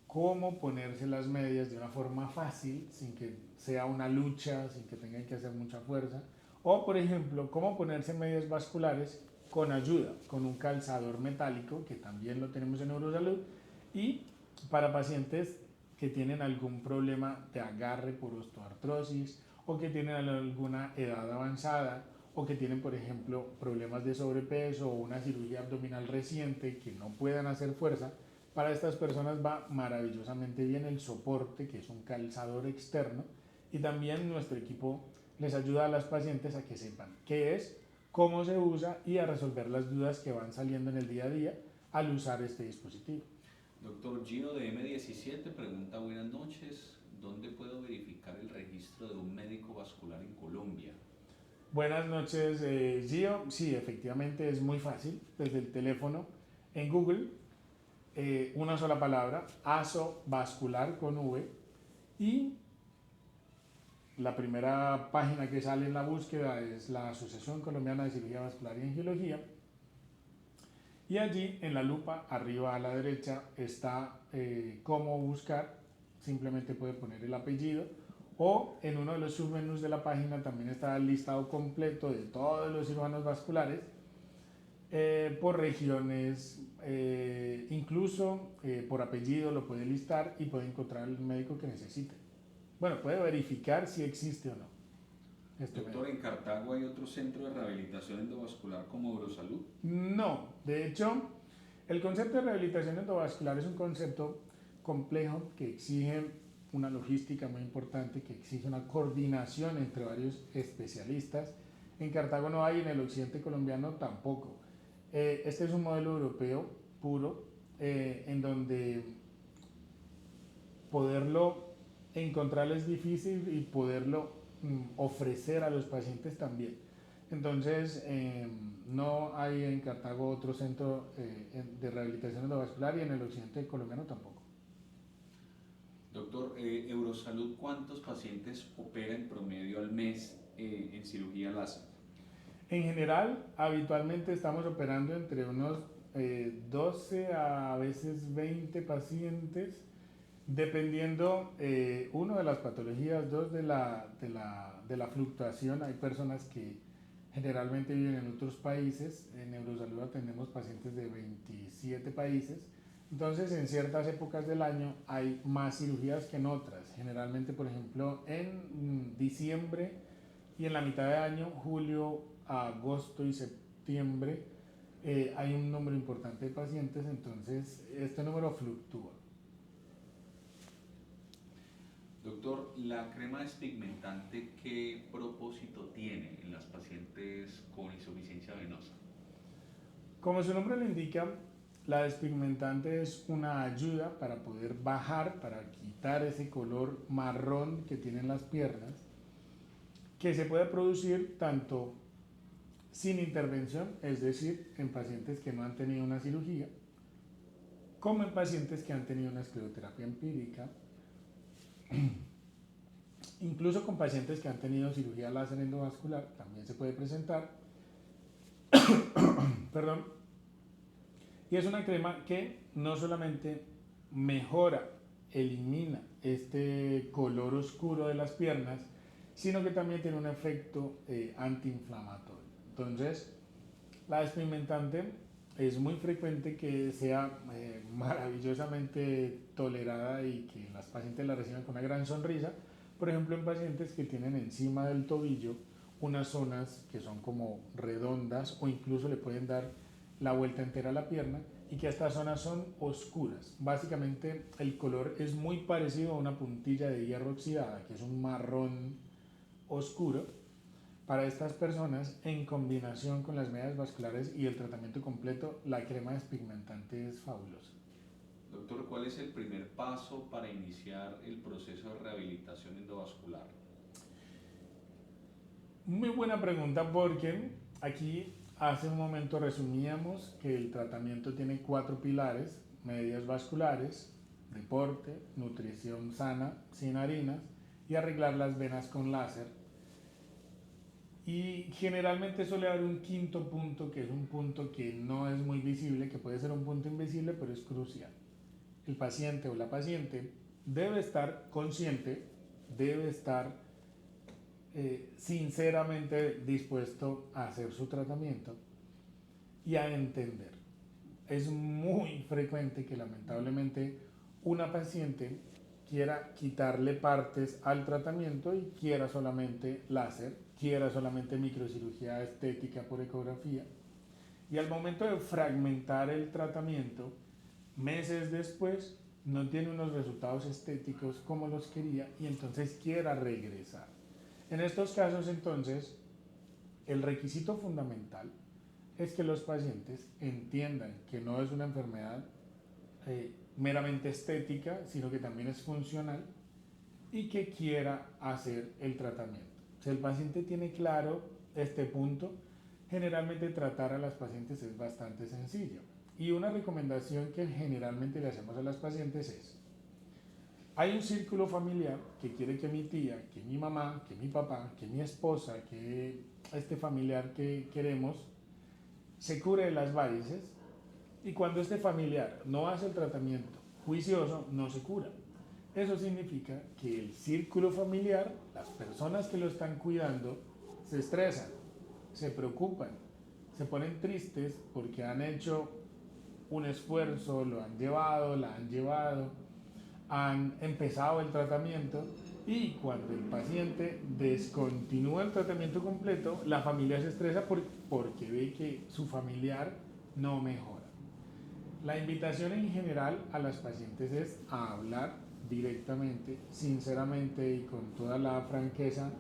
cómo ponerse las medias de una forma fácil, sin que sea una lucha, sin que tengan que hacer mucha fuerza, o por ejemplo, cómo ponerse medias vasculares con ayuda, con un calzador metálico, que también lo tenemos en Eurosalud, y para pacientes que tienen algún problema de agarre por osteoartrosis, o que tienen alguna edad avanzada, o que tienen, por ejemplo, problemas de sobrepeso o una cirugía abdominal reciente que no puedan hacer fuerza. Para estas personas va maravillosamente bien el soporte, que es un calzador externo, y también nuestro equipo les ayuda a las pacientes a que sepan qué es, cómo se usa y a resolver las dudas que van saliendo en el día a día al usar este dispositivo. Doctor Gino de M17 pregunta: buenas noches, ¿dónde puedo verificar el registro de un médico vascular en Colombia? Buenas noches, Gio. Sí, efectivamente es muy fácil. Desde el teléfono, en Google, una sola palabra, ASO vascular con V, y la primera página que sale en la búsqueda es la Asociación Colombiana de Cirugía Vascular y Angiología, y allí en la lupa arriba a la derecha está cómo buscar. Simplemente puede poner el apellido, o en uno de los submenús de la página también está el listado completo de todos los cirujanos vasculares por regiones, incluso por apellido lo puede listar y puede encontrar el médico que necesite. Bueno, puede verificar si existe o no. Doctor, ¿en Cartago hay otro centro de rehabilitación endovascular como Eurosalud? No, de hecho, el concepto de rehabilitación endovascular es un concepto complejo que exige una logística muy importante, que exige una coordinación entre varios especialistas. En Cartago no hay, en el occidente colombiano tampoco. Este es un modelo europeo puro, en donde poderlo encontrar es difícil y poderlo ofrecer a los pacientes también. Entonces, no hay en Cartago otro centro de rehabilitación endovascular, y en el occidente colombiano tampoco. Doctor, Eurosalud, ¿cuántos pacientes opera en promedio al mes en cirugía láser? En general, habitualmente estamos operando entre unos 12 a veces 20 pacientes, dependiendo, uno, de las patologías, dos, de la fluctuación. Hay personas que generalmente viven en otros países. En Eurosalud atendemos pacientes de 27 países. Entonces, en ciertas épocas del año hay más cirugías que en otras. Generalmente, por ejemplo, en diciembre y en la mitad de año, julio, agosto y septiembre, hay un número importante de pacientes. Entonces, este número fluctúa. Doctor, ¿la crema despigmentante qué propósito tiene en las pacientes con insuficiencia venosa? Como su nombre lo indica, la despigmentante es una ayuda para poder bajar, para quitar ese color marrón que tienen las piernas, que se puede producir tanto sin intervención, es decir, en pacientes que no han tenido una cirugía, como en pacientes que han tenido una escleroterapia empírica, incluso con pacientes que han tenido cirugía láser endovascular, también se puede presentar. Perdón. Y es una crema que no solamente mejora, elimina este color oscuro de las piernas, sino que también tiene un efecto antiinflamatorio. Entonces, la despigmentante es muy frecuente que sea maravillosamente tolerada y que las pacientes la reciban con una gran sonrisa. Por ejemplo, en pacientes que tienen encima del tobillo unas zonas que son como redondas, o incluso le pueden dar la vuelta entera a la pierna, y que estas zonas son oscuras. Básicamente el color es muy parecido a una puntilla de hierro oxidada, que es un marrón oscuro para estas personas en combinación con las medias vasculares y el tratamiento completo. La crema despigmentante es fabulosa. Doctor, ¿cuál es el primer paso para iniciar el proceso de rehabilitación endovascular? Muy buena pregunta, porque aquí hace un momento resumíamos que el tratamiento tiene 4 pilares: medias vasculares, deporte, nutrición sana, sin harinas y arreglar las venas con láser. Y generalmente suele haber un quinto punto, que es un punto que no es muy visible, que puede ser un punto invisible, pero es crucial. El paciente o la paciente debe estar consciente, debe estar sinceramente dispuesto a hacer su tratamiento y a entender. Es muy frecuente que lamentablemente una paciente quiera quitarle partes al tratamiento y quiera solamente láser, quiera solamente microcirugía estética por ecografía, y al momento de fragmentar el tratamiento, meses después no tiene unos resultados estéticos como los quería y entonces quiera regresar. En estos casos, entonces, el requisito fundamental es que los pacientes entiendan que no es una enfermedad meramente estética, sino que también es funcional y que quiera hacer el tratamiento. Si el paciente tiene claro este punto, generalmente tratar a las pacientes es bastante sencillo. Y una recomendación que generalmente le hacemos a las pacientes es: hay un círculo familiar que quiere que mi tía, que mi mamá, que mi papá, que mi esposa, que este familiar que queremos se cure de las varices, y cuando este familiar no hace el tratamiento juicioso, no se cura. Eso significa que el círculo familiar, las personas que lo están cuidando, se estresan, se preocupan, se ponen tristes porque han hecho un esfuerzo, lo han llevado, la han llevado, han empezado el tratamiento, y cuando el paciente descontinúa el tratamiento completo, la familia se estresa porque ve que su familiar no mejora. La invitación en general a las pacientes es a hablar directamente, sinceramente y con toda la franqueza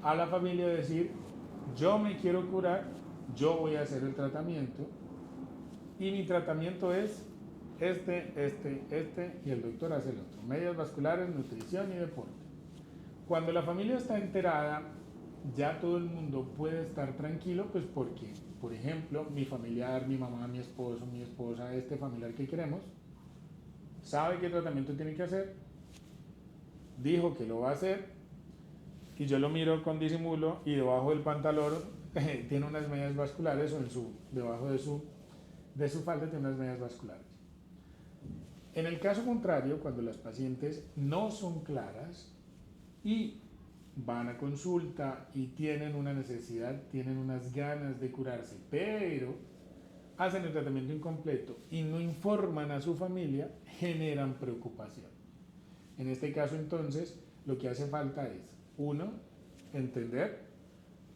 a la familia, decir: yo me quiero curar, yo voy a hacer el tratamiento y mi tratamiento es este, y el doctor hace el otro: medias vasculares, nutrición y deporte. Cuando la familia está enterada, ya todo el mundo puede estar tranquilo, pues porque, por ejemplo, mi familiar, mi mamá, mi esposo, mi esposa, este familiar que queremos, sabe qué tratamiento tiene que hacer, dijo que lo va a hacer, y yo lo miro con disimulo y debajo del pantalón tiene unas medias vasculares, o debajo de su falda tiene unas medias vasculares. En el caso contrario, cuando las pacientes no son claras y van a consulta y tienen una necesidad, tienen unas ganas de curarse, pero hacen el tratamiento incompleto y no informan a su familia, generan preocupación. En este caso, entonces, lo que hace falta es: 1, entender;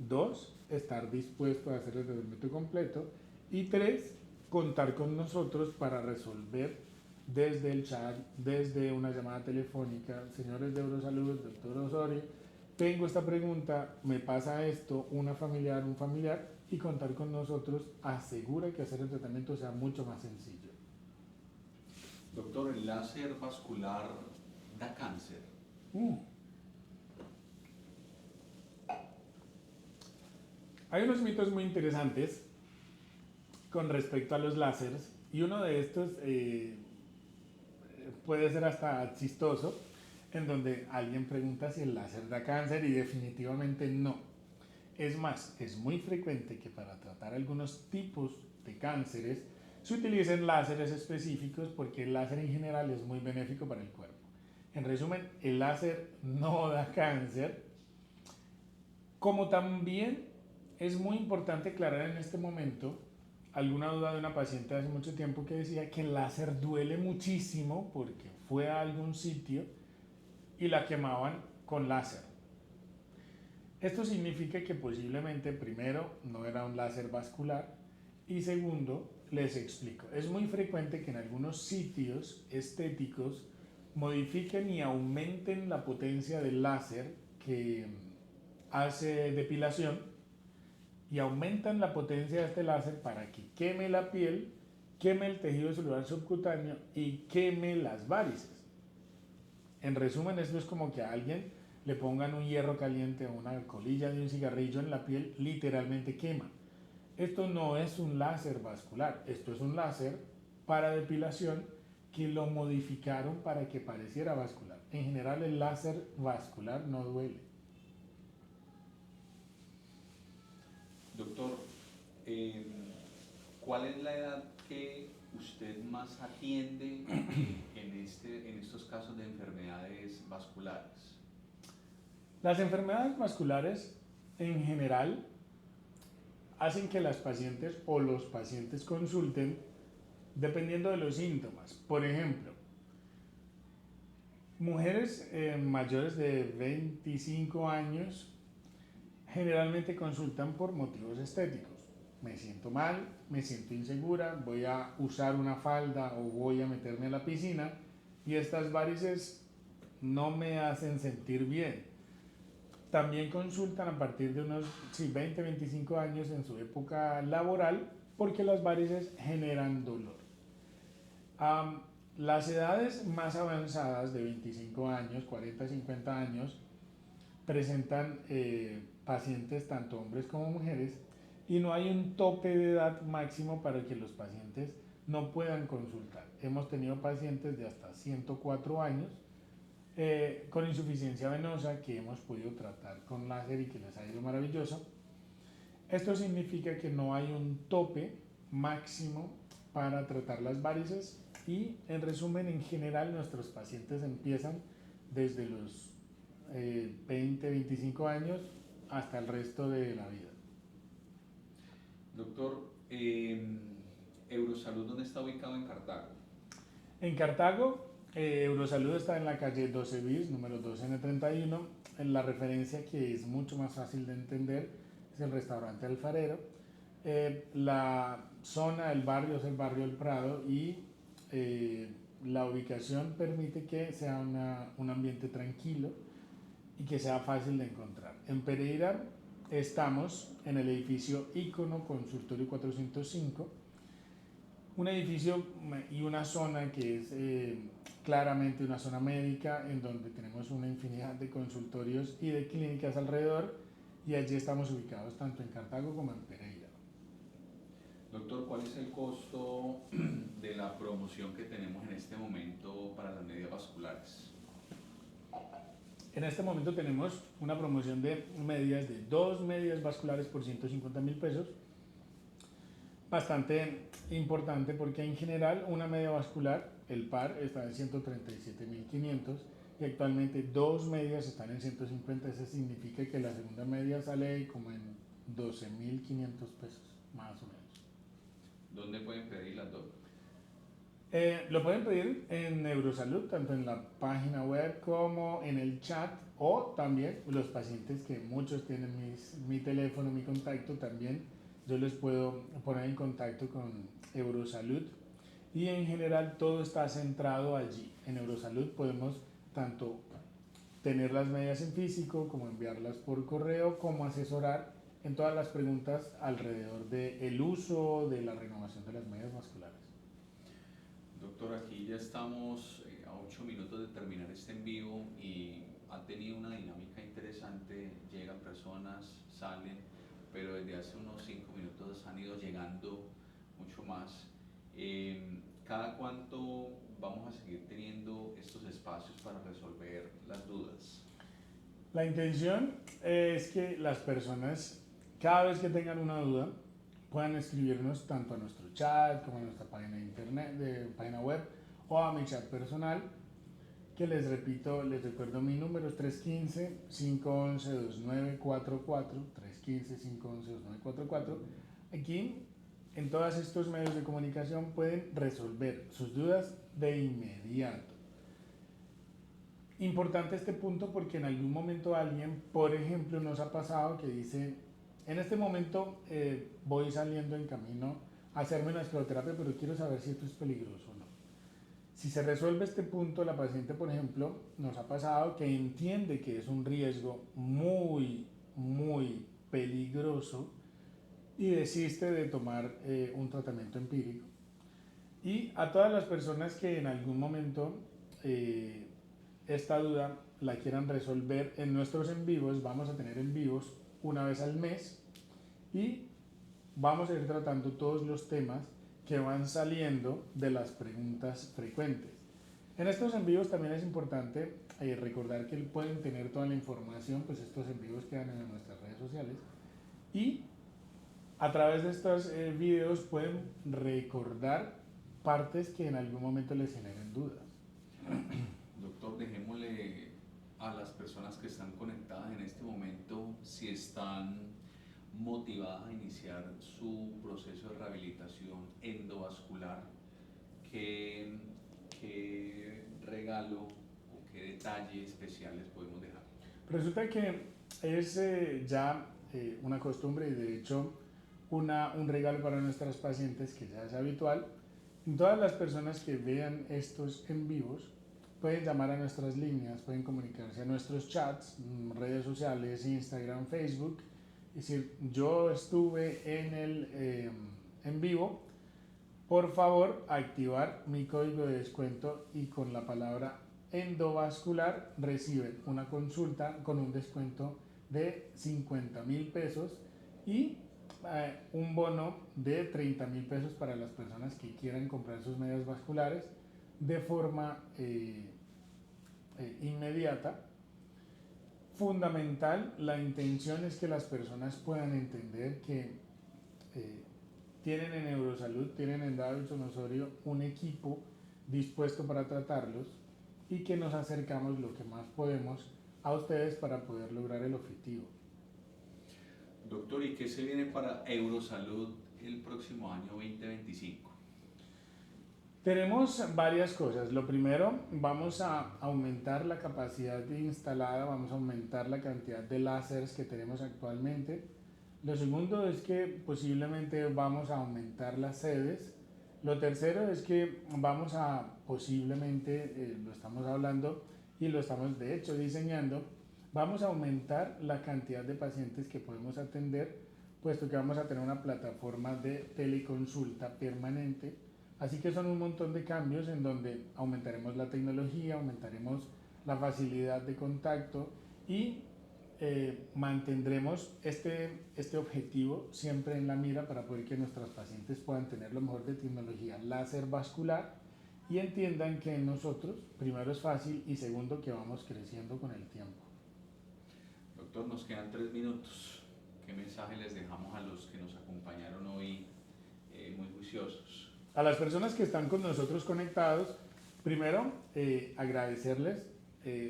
2, estar dispuesto a hacer el tratamiento completo; y 3, contar con nosotros para resolver desde el chat, desde una llamada telefónica: señores de Eurosalud, doctor Osorio, tengo esta pregunta, me pasa esto, un familiar, y contar con nosotros asegura que hacer el tratamiento sea mucho más sencillo. Doctor, ¿el láser vascular da cáncer? Hay unos mitos muy interesantes con respecto a los láseres, y uno de estos puede ser hasta chistoso, en donde alguien pregunta si el láser da cáncer, y definitivamente no. Es más, es muy frecuente que para tratar algunos tipos de cánceres se utilicen láseres específicos, porque el láser en general es muy benéfico para el cuerpo. En resumen, el láser no da cáncer. Como también es muy importante aclarar en este momento alguna duda de una paciente de hace mucho tiempo que decía que el láser duele muchísimo porque fue a algún sitio y la quemaban con láser. Esto significa que posiblemente, primero, no era un láser vascular, y segundo, les explico, es muy frecuente que en algunos sitios estéticos modifiquen y aumenten la potencia del láser, que hace depilación y aumentan la potencia de este láser para que queme la piel, queme el tejido celular subcutáneo y queme las varices. En resumen, esto es como que a alguien le pongan un hierro caliente o una colilla de un cigarrillo en la piel, literalmente quema. Esto no es un láser vascular, esto es un láser para depilación que lo modificaron para que pareciera vascular. En general, el láser vascular no duele. Doctor, ¿cuál es la edad que usted más atiende en estos casos de enfermedades vasculares? Las enfermedades vasculares en general hacen que las pacientes o los pacientes consulten dependiendo de los síntomas. Por ejemplo, mujeres mayores de 25 años generalmente consultan por motivos estéticos. Me siento mal, me siento insegura, voy a usar una falda o voy a meterme a la piscina y estas varices no me hacen sentir bien. También consultan a partir de unos 20-25 años en su época laboral porque las varices generan dolor. Las edades más avanzadas de 25 años, 40-50 años, presentan pacientes tanto hombres como mujeres y no hay un tope de edad máximo para que los pacientes no puedan consultar. Hemos tenido pacientes de hasta 104 años con insuficiencia venosa que hemos podido tratar con láser y que les ha ido maravilloso. Esto significa que no hay un tope máximo para tratar las varices y en resumen, en general nuestros pacientes empiezan desde los 20-25 años hasta el resto de la vida. Doctor, Eurosalud, ¿dónde está ubicado en Cartago? En Cartago, Eurosalud está en la calle 12 bis, número 2N31. La referencia que es mucho más fácil de entender es el restaurante Alfarero. La zona, el barrio es el barrio El Prado y la ubicación permite que sea un ambiente tranquilo y que sea fácil de encontrar. En Pereira estamos en el edificio Ícono Consultorio 405, un edificio y una zona que es claramente una zona médica en donde tenemos una infinidad de consultorios y de clínicas alrededor y allí estamos ubicados tanto en Cartago como en Pereira. Doctor, ¿cuál es el costo de la promoción que tenemos en este momento para las medias vasculares? En este momento tenemos una promoción de medias de 2 medias vasculares por 150.000 pesos. Bastante importante porque en general una media vascular, el par, está en 137.500 y actualmente 2 medias están en 150. Eso significa que la segunda media sale como en 12.500 pesos, más o menos. ¿Dónde pueden pedir las dos? Lo pueden pedir en Eurosalud, tanto en la página web como en el chat, o también los pacientes que muchos tienen mi teléfono, mi contacto, también yo les puedo poner en contacto con Eurosalud y en general todo está centrado allí. En Eurosalud podemos tanto tener las medidas en físico como enviarlas por correo, como asesorar en todas las preguntas alrededor del uso de la renovación de las medias vasculares. Doctor, aquí ya estamos a 8 minutos de terminar este en vivo y ha tenido una dinámica interesante. Llegan personas, salen, pero desde hace unos 5 minutos han ido llegando mucho más. ¿Cada cuánto vamos a seguir teniendo estos espacios para resolver las dudas? La intención es que las personas, cada vez que tengan una duda, puedan escribirnos tanto a nuestro chat como a nuestra página de internet, página web o a mi chat personal, que les repito, les recuerdo mi número es 315-511-2944, 315-511-2944. Aquí, en todos estos medios de comunicación, pueden resolver sus dudas de inmediato. Importante este punto porque en algún momento alguien, por ejemplo, nos ha pasado que dice, en este momento voy saliendo en camino a hacerme una escleroterapia, pero quiero saber si esto es peligroso o no. Si se resuelve este punto, la paciente, por ejemplo, nos ha pasado que entiende que es un riesgo muy muy peligroso y desiste de tomar un tratamiento empírico. Y a todas las personas que en algún momento esta duda la quieran resolver en nuestros en vivos, vamos a tener en vivos una vez al mes y vamos a ir tratando todos los temas que van saliendo de las preguntas frecuentes. En estos en vivos también es importante recordar que pueden tener toda la información, pues estos en vivos quedan en nuestras redes sociales y a través de estos videos pueden recordar partes que en algún momento les generen dudas. Doctor, dejémosle a las personas que están conectadas en este momento si están motivadas a iniciar su proceso de rehabilitación endovascular, ¿qué regalo o qué detalle especial les podemos dejar? Resulta que es ya una costumbre y de hecho un regalo para nuestras pacientes que ya es habitual. Todas las personas que vean estos en vivos pueden llamar a nuestras líneas, pueden comunicarse a nuestros chats, redes sociales, Instagram, Facebook. Es decir, yo estuve en el en vivo, por favor activar mi código de descuento y con la palabra endovascular reciben una consulta con un descuento de 50,000 pesos y un bono de 30,000 pesos para las personas que quieran comprar sus medias vasculares de forma inmediata. Fundamental, la intención es que las personas puedan entender que tienen en Eurosalud, tienen en Davidson Osorio un equipo dispuesto para tratarlos y que nos acercamos lo que más podemos a ustedes para poder lograr el objetivo. Doctor, ¿y qué se viene para Eurosalud el próximo año 2025? Tenemos varias cosas. Lo primero, vamos a aumentar la capacidad instalada, vamos a aumentar la cantidad de láseres que tenemos actualmente. Lo segundo es que posiblemente vamos a aumentar las sedes. Lo tercero es que vamos a posiblemente, lo estamos hablando y lo estamos de hecho diseñando, vamos a aumentar la cantidad de pacientes que podemos atender, puesto que vamos a tener una plataforma de teleconsulta permanente. Así que son un montón de cambios en donde aumentaremos la tecnología, aumentaremos la facilidad de contacto y mantendremos este objetivo siempre en la mira para poder que nuestros pacientes puedan tener lo mejor de tecnología láser vascular y entiendan que nosotros, primero es fácil y segundo que vamos creciendo con el tiempo. Doctor, nos quedan 3 minutos. ¿Qué mensaje les dejamos a los que nos acompañaron hoy muy juiciosos? A las personas que están con nosotros conectados, primero agradecerles.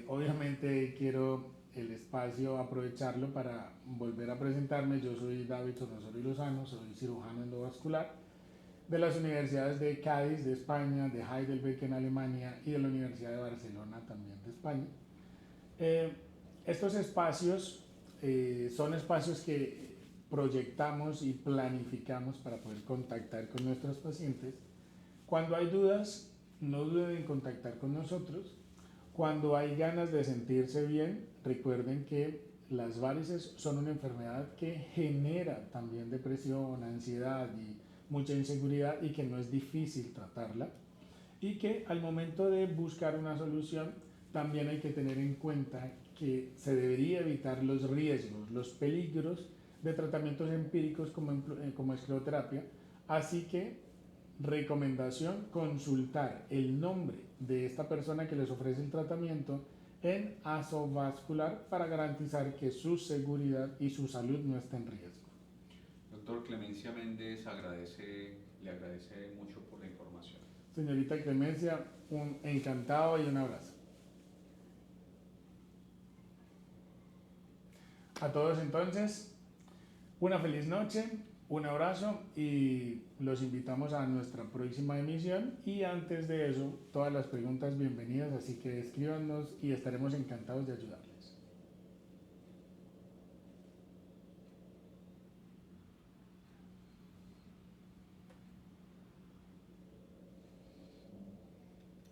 Obviamente quiero el espacio aprovecharlo para volver a presentarme. Yo soy Davidson Osorio Lozano, soy cirujano endovascular de las universidades de Cádiz de España, de Heidelberg en Alemania y de la Universidad de Barcelona también de España. Estos espacios son espacios que proyectamos y planificamos para poder contactar con nuestros pacientes. Cuando hay dudas, no duden en contactar con nosotros. Cuando hay ganas de sentirse bien, recuerden que las varices son una enfermedad que genera también depresión, ansiedad y mucha inseguridad y que no es difícil tratarla. Y que al momento de buscar una solución también hay que tener en cuenta que se debería evitar los riesgos, los peligros de tratamientos empíricos como escleroterapia. Así que recomendación, consultar el nombre de esta persona que les ofrece el tratamiento en Asovascular para garantizar que su seguridad y su salud no esté en riesgo. Doctor Clemencia Méndez le agradece mucho por la información. Señorita Clemencia, un encantado y un abrazo. A todos entonces, una feliz noche, un abrazo y los invitamos a nuestra próxima emisión y antes de eso, todas las preguntas bienvenidas, así que escríbanos y estaremos encantados de ayudarles.